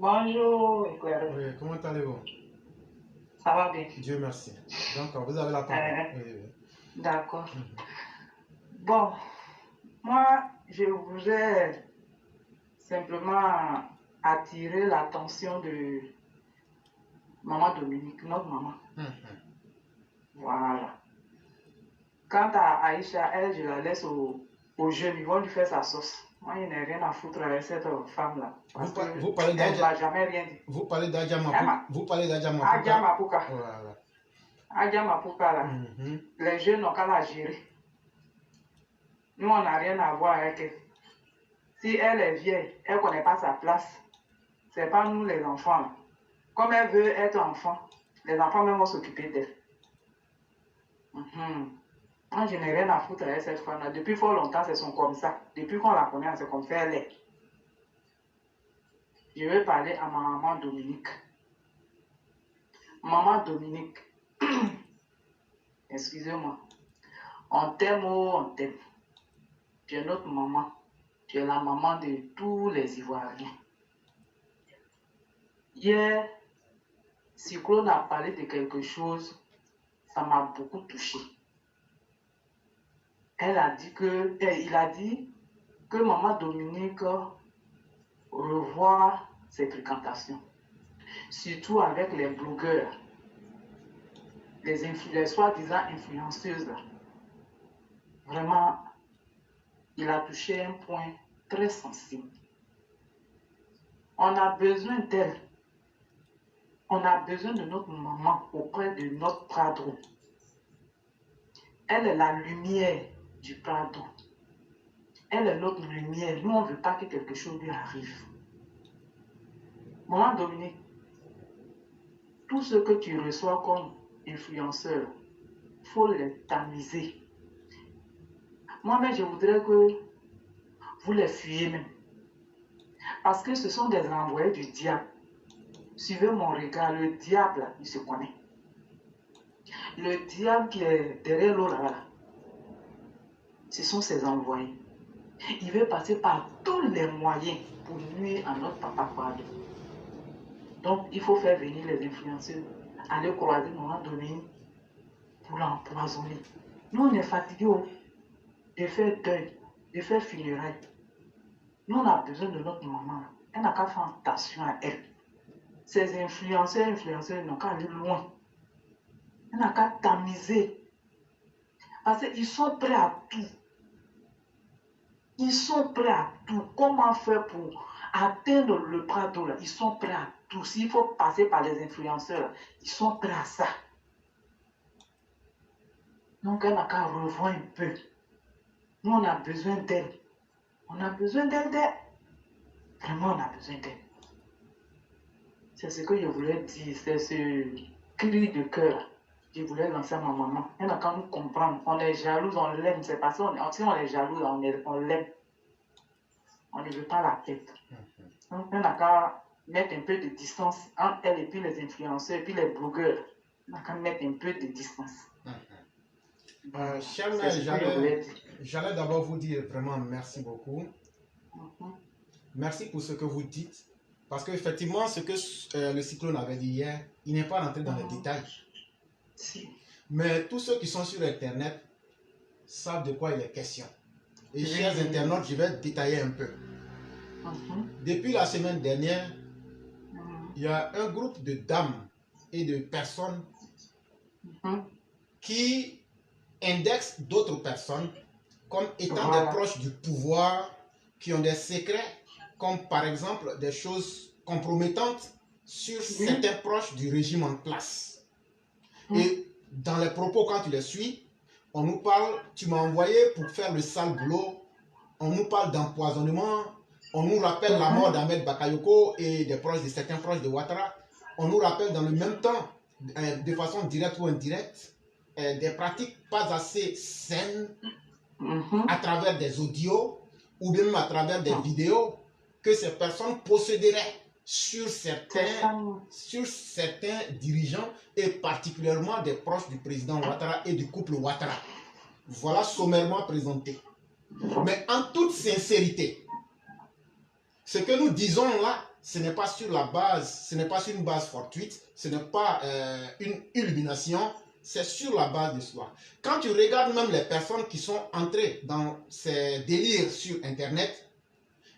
Bonjour, Éclairé. Oui, comment allez-vous? Ça va bien? Dieu merci. Donc, vous avez la parole. Oui, oui. D'accord. Mhm. Bon, moi, je voudrais simplement attirer l'attention de maman Dominique, notre maman. Mhm. Voilà. Quant à Aïcha, elle, je la laisse aux jeunes, ils vont lui faire sa sauce. Moi, je n'ai rien à foutre avec cette femme-là. Parce Vous parlez qu'elle ne m'a jamais rien dit. Vous parlez d'Adja Mapouka. Elle m'a- Vous parlez d'Adja Adja Mapouka. Mapouka. Voilà. Adja Mapouka, là. Mhm. Les jeunes n'ont qu'à la gérer. Nous, on n'a rien à voir avec elle. Si elle est vieille, elle ne connaît pas sa place. Ce n'est pas nous les enfants. Là. Comme elle veut être enfant, les enfants même vont s'occuper d'elle. Moi, je n'ai rien à foutre avec cette femme-là. Depuis fort longtemps, c'est son comme ça. Depuis qu'on la connaît, c'est comme ça elle est. Je vais parler à ma maman Dominique. Maman Dominique, excusez-moi. On t'aime ou on t'aime. Tu es notre maman. Tu es la maman de tous les Ivoiriens. Hier, Cyclone a parlé de quelque chose, ça m'a beaucoup touché. Il a dit que maman Dominique revoit ses fréquentations, surtout avec les blogueurs, les soi-disant influenceuses. Vraiment, il a touché un point très sensible. On a besoin d'elle. On a besoin de notre maman auprès de notre Prado. Elle est la lumière du Prado. Elle est notre lumière. Nous, on ne veut pas que quelque chose lui arrive. Maman Dominique, tout ce que tu reçois comme influenceur, il faut les tamiser. Moi-même, je voudrais que vous les fuyez même. Parce que ce sont des envoyés du diable. Suivez mon regard, le diable, il se connaît. Le diable qui est derrière l'eau là, ce sont ses envoyés. Il veut passer par tous les moyens pour nuire à notre papa Prado. Donc, il faut faire venir les influenceurs, aller croiser maman Dominique pour l'empoisonner. Nous, on est fatigués de faire deuil, de faire funérailles. Nous, on a besoin de notre maman. Elle n'a qu'à faire attention à elle. Ces influenceurs n'ont qu'à aller loin. Elle n'a qu'à tamiser. Parce qu'ils sont prêts à tout. Ils sont prêts à tout. Comment faire pour atteindre le Prado là? Ils sont prêts à tout. S'il faut passer par les influenceurs, ils sont prêts à ça. Donc, elle n'a qu'à revoir un peu. Nous, on a besoin d'elle. On a besoin d'elle. Vraiment, on a besoin d'elle. C'est ce que je voulais dire. C'est ce cri de cœur. Je voulais lancer à ma maman. Elle n'a qu'à nous comprendre. On est jalouse, on l'aime. C'est parce qu'on est jalouse, on l'aime. On ne veut pas la tête. Donc, elle n'a qu'à mettre un peu de distance entre elle et puis les influenceurs et puis les blogueurs. Elle n'a qu'à mettre un peu de distance. Chère mère, j'allais d'abord vous dire vraiment merci beaucoup. Merci pour ce que vous dites. Parce qu'effectivement, ce que le cyclone avait dit hier, il n'est pas rentré dans les détails. Si. Mais tous ceux qui sont sur Internet savent de quoi il est question. Et chers internautes, je vais détailler un peu. Depuis la semaine dernière, il y a un groupe de dames et de personnes qui indexent d'autres personnes comme étant des proches du pouvoir, qui ont des secrets, comme par exemple des choses compromettantes sur certains proches du régime en place. Et dans les propos, quand tu les suis, on nous parle, tu m'as envoyé pour faire le sale boulot, on nous parle d'empoisonnement, on nous rappelle la mort d'Ahmed Bakayoko et des proches de certains proches de Ouattara, on nous rappelle dans le même temps, de façon directe ou indirecte, des pratiques pas assez saines à travers des audios ou bien même à travers des vidéos que ces personnes posséderaient sur certains dirigeants et particulièrement des proches du président Ouattara et du couple Ouattara. Voilà sommairement présenté. Mais en toute sincérité, ce que nous disons là, ce n'est pas sur la base, ce n'est pas sur une base fortuite, ce n'est pas une illumination, c'est sur la base de soi. Quand tu regardes même les personnes qui sont entrées dans ces délires sur Internet,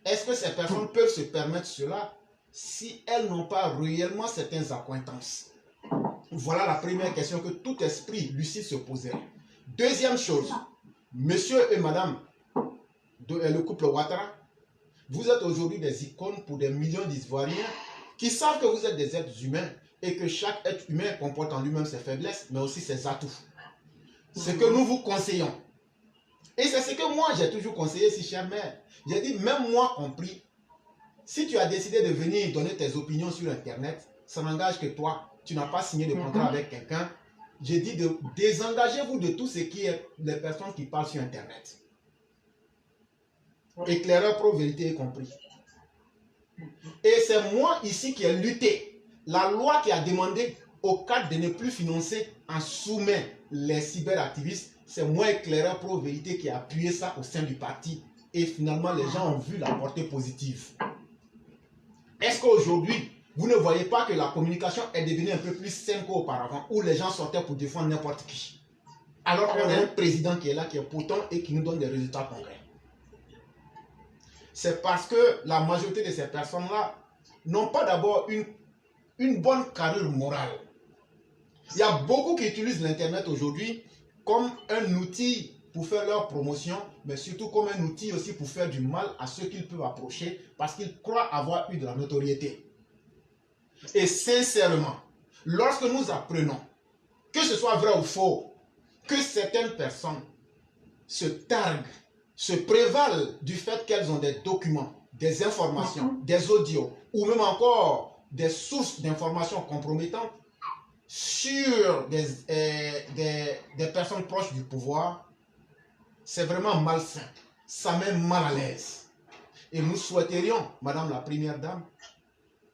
est-ce que ces personnes peuvent se permettre cela si elles n'ont pas réellement certaines accointances? Voilà la première question que tout esprit lucide se posait. Deuxième chose, monsieur et madame, le couple Ouattara, vous êtes aujourd'hui des icônes pour des millions d'Ivoiriens qui savent que vous êtes des êtres humains et que chaque être humain comporte en lui-même ses faiblesses, mais aussi ses atouts. Ce que nous vous conseillons, et c'est ce que moi j'ai toujours conseillé, si chère mère, j'ai dit, même moi compris, si tu as décidé de venir donner tes opinions sur Internet, ça n'engage que toi. Tu n'as pas signé de contrat avec quelqu'un. J'ai dit de désengagez-vous de tout ce qui est les personnes qui parlent sur Internet. Éclaireur, pro, vérité y compris. Et c'est moi ici qui ai lutté. La loi qui a demandé au cadre de ne plus financer en sous-main les cyberactivistes, c'est moi, éclaireur, pro, vérité, qui a appuyé ça au sein du parti. Et finalement, les gens ont vu la portée positive. Est-ce qu'aujourd'hui, vous ne voyez pas que la communication est devenue un peu plus saine qu'auparavant, où les gens sortaient pour défendre n'importe qui? Alors qu'on a un président qui est là, qui est potent et qui nous donne des résultats concrets. C'est parce que la majorité de ces personnes-là n'ont pas d'abord une bonne carrure morale. Il y a beaucoup qui utilisent l'Internet aujourd'hui comme un outil pour faire leur promotion, mais surtout comme un outil aussi pour faire du mal à ceux qu'ils peuvent approcher parce qu'ils croient avoir eu de la notoriété. Et sincèrement, lorsque nous apprenons, que ce soit vrai ou faux, que certaines personnes se targuent, se prévalent du fait qu'elles ont des documents, des informations, des audios, ou même encore des sources d'informations compromettantes sur des personnes proches du pouvoir, c'est vraiment malsain. Ça met mal à l'aise. Et nous souhaiterions, Madame la Première Dame,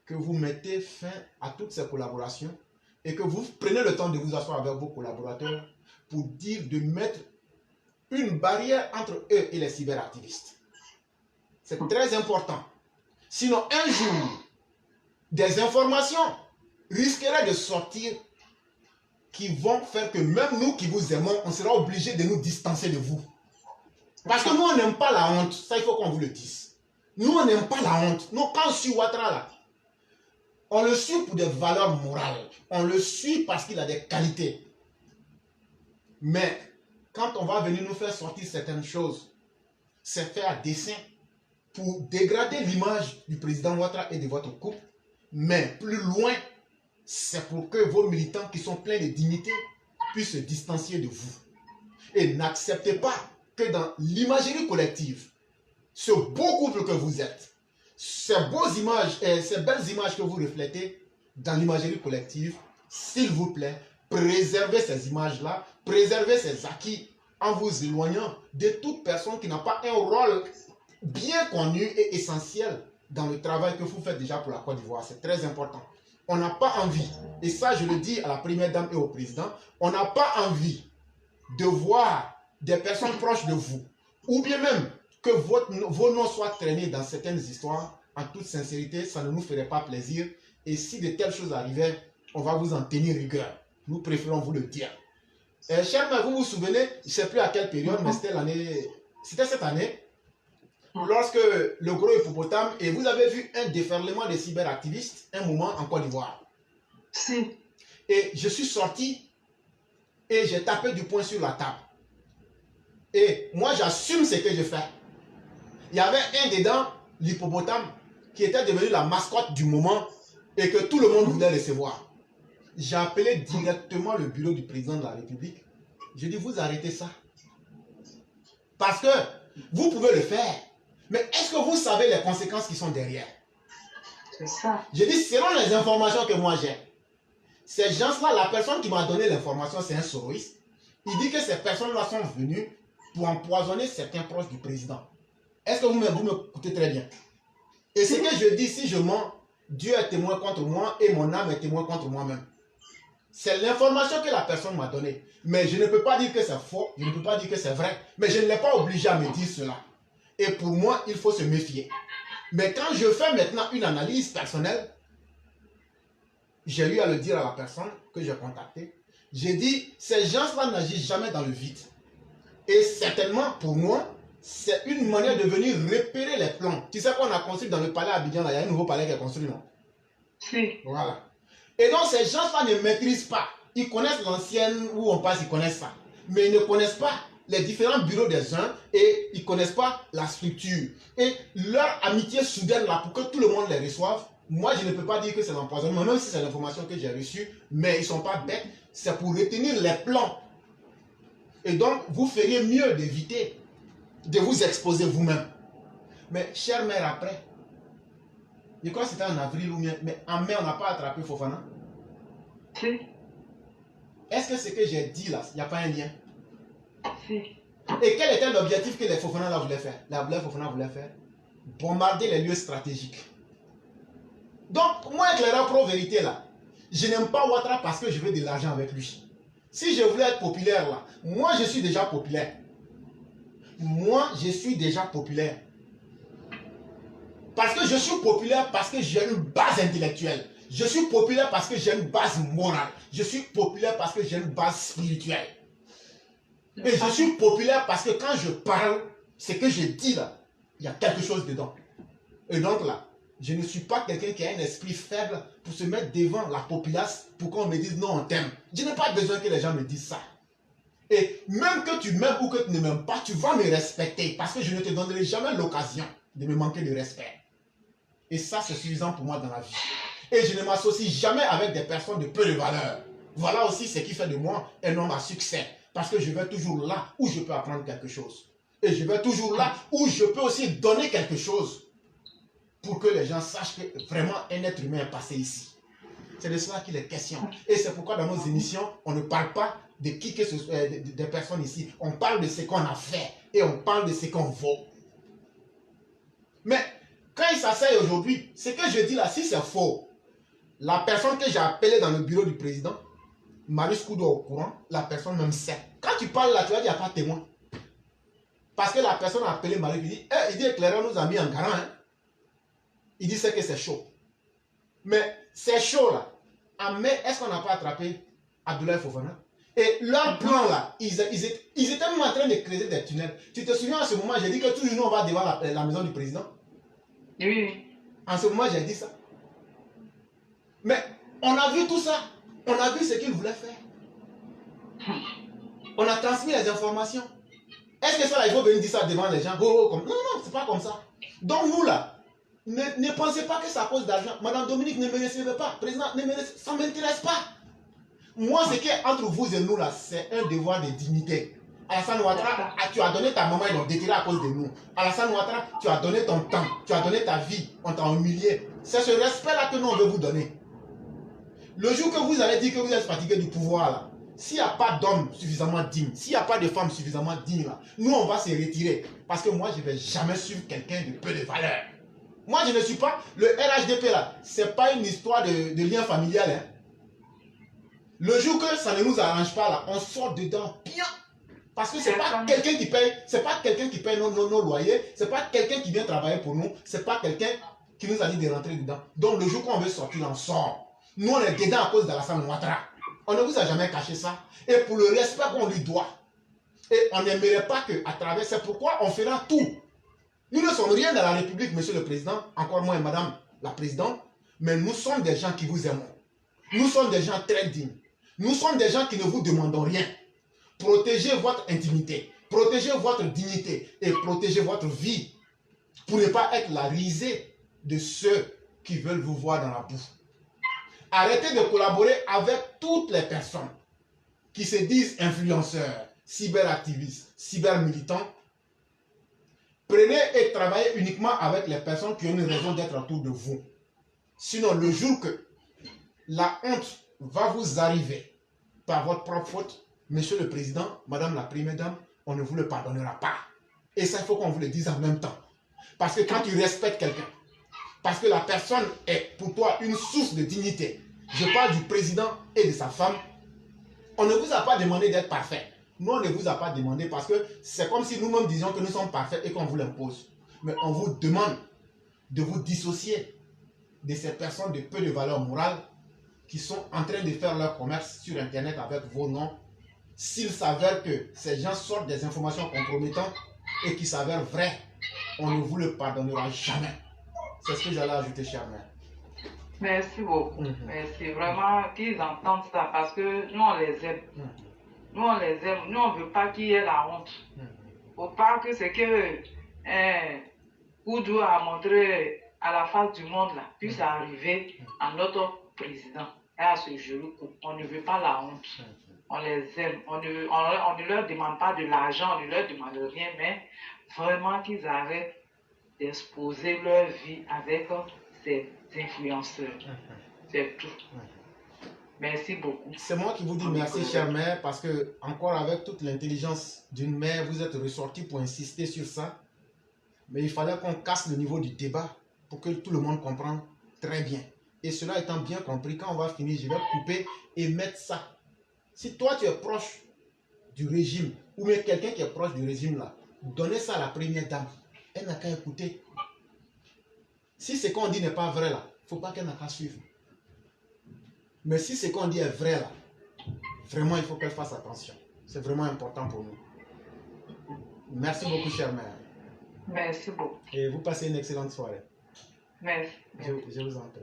que vous mettez fin à toutes ces collaborations et que vous preniez le temps de vous asseoir avec vos collaborateurs pour dire de mettre une barrière entre eux et les cyberactivistes. C'est très important. Sinon, un jour, des informations risqueraient de sortir qui vont faire que même nous qui vous aimons, on sera obligé de nous distancer de vous. Parce que nous, on n'aime pas la honte. Ça, il faut qu'on vous le dise. Nous, on n'aime pas la honte. Nous, quand on suit Ouattara, là, on le suit pour des valeurs morales. On le suit parce qu'il a des qualités. Mais quand on va venir nous faire sortir certaines choses, c'est fait à dessein pour dégrader l'image du président Ouattara et de votre couple. Mais plus loin, c'est pour que vos militants qui sont pleins de dignité puissent se distancier de vous. Et n'acceptez pas que dans l'imagerie collective, ce beau couple que vous êtes, ces belles images que vous reflétez dans l'imagerie collective, s'il vous plaît, préservez ces images-là, préservez ces acquis en vous éloignant de toute personne qui n'a pas un rôle bien connu et essentiel dans le travail que vous faites déjà pour la Côte d'Ivoire. C'est très important. On n'a pas envie, et ça je le dis à la Première Dame et au Président, on n'a pas envie de voir des personnes proches de vous, ou bien même que vos noms soient traînés dans certaines histoires. En toute sincérité, ça ne nous ferait pas plaisir. Et si de telles choses arrivaient, on va vous en tenir rigueur. Nous préférons vous le dire. Chers mères, vous vous souvenez, je ne sais plus à quelle période, mais c'était cette année, lorsque le gros hippopotame, et vous avez vu un déferlement de cyberactivistes, un moment en Côte d'Ivoire. Si. Et je suis sorti et j'ai tapé du poing sur la table. Et moi, j'assume ce que je fais. Il y avait un dedans, l'hippopotame, qui était devenu la mascotte du moment et que tout le monde voulait recevoir. J'ai appelé directement le bureau du président de la République. J'ai dit, vous arrêtez ça. Parce que vous pouvez le faire. Mais est-ce que vous savez les conséquences qui sont derrière? C'est ça. J'ai dit, selon les informations que moi j'ai, ces gens-là, la personne qui m'a donné l'information, c'est un soroïste. Il dit que ces personnes-là sont venues pour empoisonner certains proches du président. Est-ce que vous m'écoutez très bien? Et ce que je dis, si je mens, Dieu est témoin contre moi et mon âme est témoin contre moi-même. C'est l'information que la personne m'a donnée. Mais je ne peux pas dire que c'est faux, je ne peux pas dire que c'est vrai. Mais je ne l'ai pas obligé à me dire cela. Et pour moi, il faut se méfier. Mais quand je fais maintenant une analyse personnelle, j'ai eu à le dire à la personne que j'ai contactée. J'ai dit, ces gens-là n'agissent jamais dans le vide. Et certainement, pour moi, c'est une manière de venir repérer les plans. Tu sais qu'on a construit dans le palais à Abidjan, là, il y a un nouveau palais qui est construit, non? Si. Voilà. Et donc, ces gens-là ne maîtrisent pas. Ils connaissent l'ancienne où on passe, ils connaissent ça. Mais ils ne connaissent pas les différents bureaux des uns et ils ne connaissent pas la structure. Et leur amitié soudaine, là, pour que tout le monde les reçoive, moi, je ne peux pas dire que c'est l'empoisonnement, même si c'est l'information que j'ai reçue, mais ils ne sont pas bêtes. C'est pour retenir les plans. Et donc, vous feriez mieux d'éviter de vous exposer vous-même. Mais, chère mère, après, je crois que c'était en avril ou bien, mais en mai, on n'a pas attrapé Fofana. Si. Est-ce que ce que j'ai dit là, il n'y a pas un lien? Si. Et quel était l'objectif que les Fofana là voulaient faire? Les Fofana voulaient faire bombarder les lieux stratégiques. Donc, moi, éclairant pro-vérité là, je n'aime pas Ouattara parce que je veux de l'argent avec lui. Si je voulais être populaire là, moi je suis déjà populaire. Moi, je suis déjà populaire. Parce que je suis populaire parce que j'ai une base intellectuelle. Je suis populaire parce que j'ai une base morale. Je suis populaire parce que j'ai une base spirituelle. Et je suis populaire parce que quand je parle, ce que je dis là, il y a quelque chose dedans. Et donc là, je ne suis pas quelqu'un qui a un esprit faible pour se mettre devant la populace pour qu'on me dise non, on t'aime. Je n'ai pas besoin que les gens me disent ça. Et même que tu m'aimes ou que tu ne m'aimes pas, tu vas me respecter parce que je ne te donnerai jamais l'occasion de me manquer de respect. Et ça, c'est suffisant pour moi dans la vie. Et je ne m'associe jamais avec des personnes de peu de valeur. Voilà aussi ce qui fait de moi un homme à succès. Parce que je vais toujours là où je peux apprendre quelque chose. Et je vais toujours là où je peux aussi donner quelque chose. Pour que les gens sachent que vraiment un être humain est passé ici. C'est de cela qu'il est question. Et c'est pourquoi dans nos émissions, on ne parle pas de qui que ce soit, des personnes ici. On parle de ce qu'on a fait et on parle de ce qu'on vaut. Mais quand il s'asseye aujourd'hui, ce que je dis là, si c'est faux, la personne que j'ai appelée dans le bureau du président, Marius Koudou au courant, la personne même sait. Quand tu parles là, tu vas dire, il n'y a pas de témoin. Parce que la personne a appelé Marius, il dit, éclaireur nous a mis en garant. Hein? Il dit, c'est que c'est chaud. Mais c'est chaud là. En mai, est-ce qu'on n'a pas attrapé Abdoulaye Fofana? Et leur plan là, ils étaient même en train de creuser des tunnels. Tu te souviens, à ce moment, j'ai dit que toujours nous, on va devant la maison du président? Oui. En ce moment, j'ai dit ça. Mais on a vu tout ça. On a vu ce qu'ils voulaient faire. On a transmis les informations. Est-ce que ça là, il faut venir dire ça devant les gens? Non, non, c'est pas comme ça. Donc nous là, ne pensez pas que c'est à cause d'argent. Madame Dominique, ne me recevez pas. Président, ça ne m'intéresse pas. Moi, ce qui est entre vous et nous là, c'est un devoir de dignité. Alassane Ouattara, tu as donné ta maman, ils l'ont déterré à cause de nous. Alassane Ouattara, tu as donné ton temps, tu as donné ta vie, on t'a humilié. C'est ce respect-là que nous, on veut vous donner. Le jour que vous allez dire que vous êtes fatigué du pouvoir là, s'il n'y a pas d'hommes suffisamment dignes, s'il n'y a pas de femmes suffisamment dignes là, nous, on va se retirer. Parce que moi, je ne vais jamais suivre quelqu'un de peu de valeur. Moi, je ne suis pas... Le RHDP là, ce n'est pas une histoire de lien familial. Hein. Le jour que ça ne nous arrange pas là, on sort dedans bien. Parce que ce n'est pas quelqu'un qui paye, nos loyers, ce n'est pas quelqu'un qui vient travailler pour nous, ce n'est pas quelqu'un qui nous a dit de rentrer dedans. Donc le jour qu'on veut sortir, on sort. Nous, on est dedans à cause d'Alassane Ouattara. On ne vous a jamais caché ça. Et pour le respect qu'on lui doit. Et on n'aimerait pas qu'à travers... C'est pourquoi on fera tout. Nous ne sommes rien dans la République, monsieur le Président, encore moins madame la Présidente, mais nous sommes des gens qui vous aiment. Nous sommes des gens très dignes. Nous sommes des gens qui ne vous demandons rien. Protégez votre intimité, protégez votre dignité et protégez votre vie pour ne pas être la risée de ceux qui veulent vous voir dans la boue. Arrêtez de collaborer avec toutes les personnes qui se disent influenceurs, cyberactivistes, cybermilitants. Prenez et travaillez uniquement avec les personnes qui ont une raison d'être autour de vous. Sinon, le jour que la honte va vous arriver par votre propre faute, monsieur le Président, madame la Première Dame, on ne vous le pardonnera pas. Et ça, il faut qu'on vous le dise en même temps. Parce que quand tu respectes quelqu'un, parce que la personne est pour toi une source de dignité, je parle du président et de sa femme, on ne vous a pas demandé d'être parfait. Nous, on ne vous a pas demandé parce que c'est comme si nous-mêmes disions que nous sommes parfaits et qu'on vous l'impose. Mais on vous demande de vous dissocier de ces personnes de peu de valeur morale qui sont en train de faire leur commerce sur Internet avec vos noms. S'il s'avère que ces gens sortent des informations compromettantes et qui s'avèrent vraies, on ne vous le pardonnera jamais. C'est ce que j'allais ajouter, chère mère. Merci beaucoup. Merci vraiment qu'ils entendent ça parce que nous, on les aime. Nous, on les aime. Nous, on ne veut pas qu'il y ait la honte. Faut pas que ce que Oudou a montré à la face du monde là puisse arriver à notre président et à ce genou. On ne veut pas la honte. On les aime. On ne leur demande pas de l'argent, on ne leur demande rien, mais vraiment qu'ils arrêtent d'exposer leur vie avec ces influenceurs. C'est tout. Merci beaucoup. C'est moi qui vous dis merci, chère mère, parce que, encore avec toute l'intelligence d'une mère, vous êtes ressorti pour insister sur ça. Mais il fallait qu'on casse le niveau du débat pour que tout le monde comprenne très bien. Et cela étant bien compris, quand on va finir, je vais couper et mettre ça. Si toi, tu es proche du régime, ou bien quelqu'un qui est proche du régime là, donnez ça à la première dame. Elle n'a qu'à écouter. Si ce qu'on dit n'est pas vrai là, il ne faut pas qu'elle n'a qu'à suivre. Mais si ce qu'on dit est vrai là, vraiment il faut qu'elle fasse attention. C'est vraiment important pour nous. Merci beaucoup, chère mère. Merci beaucoup. Et vous passez une excellente soirée. Merci. Je vous en prie.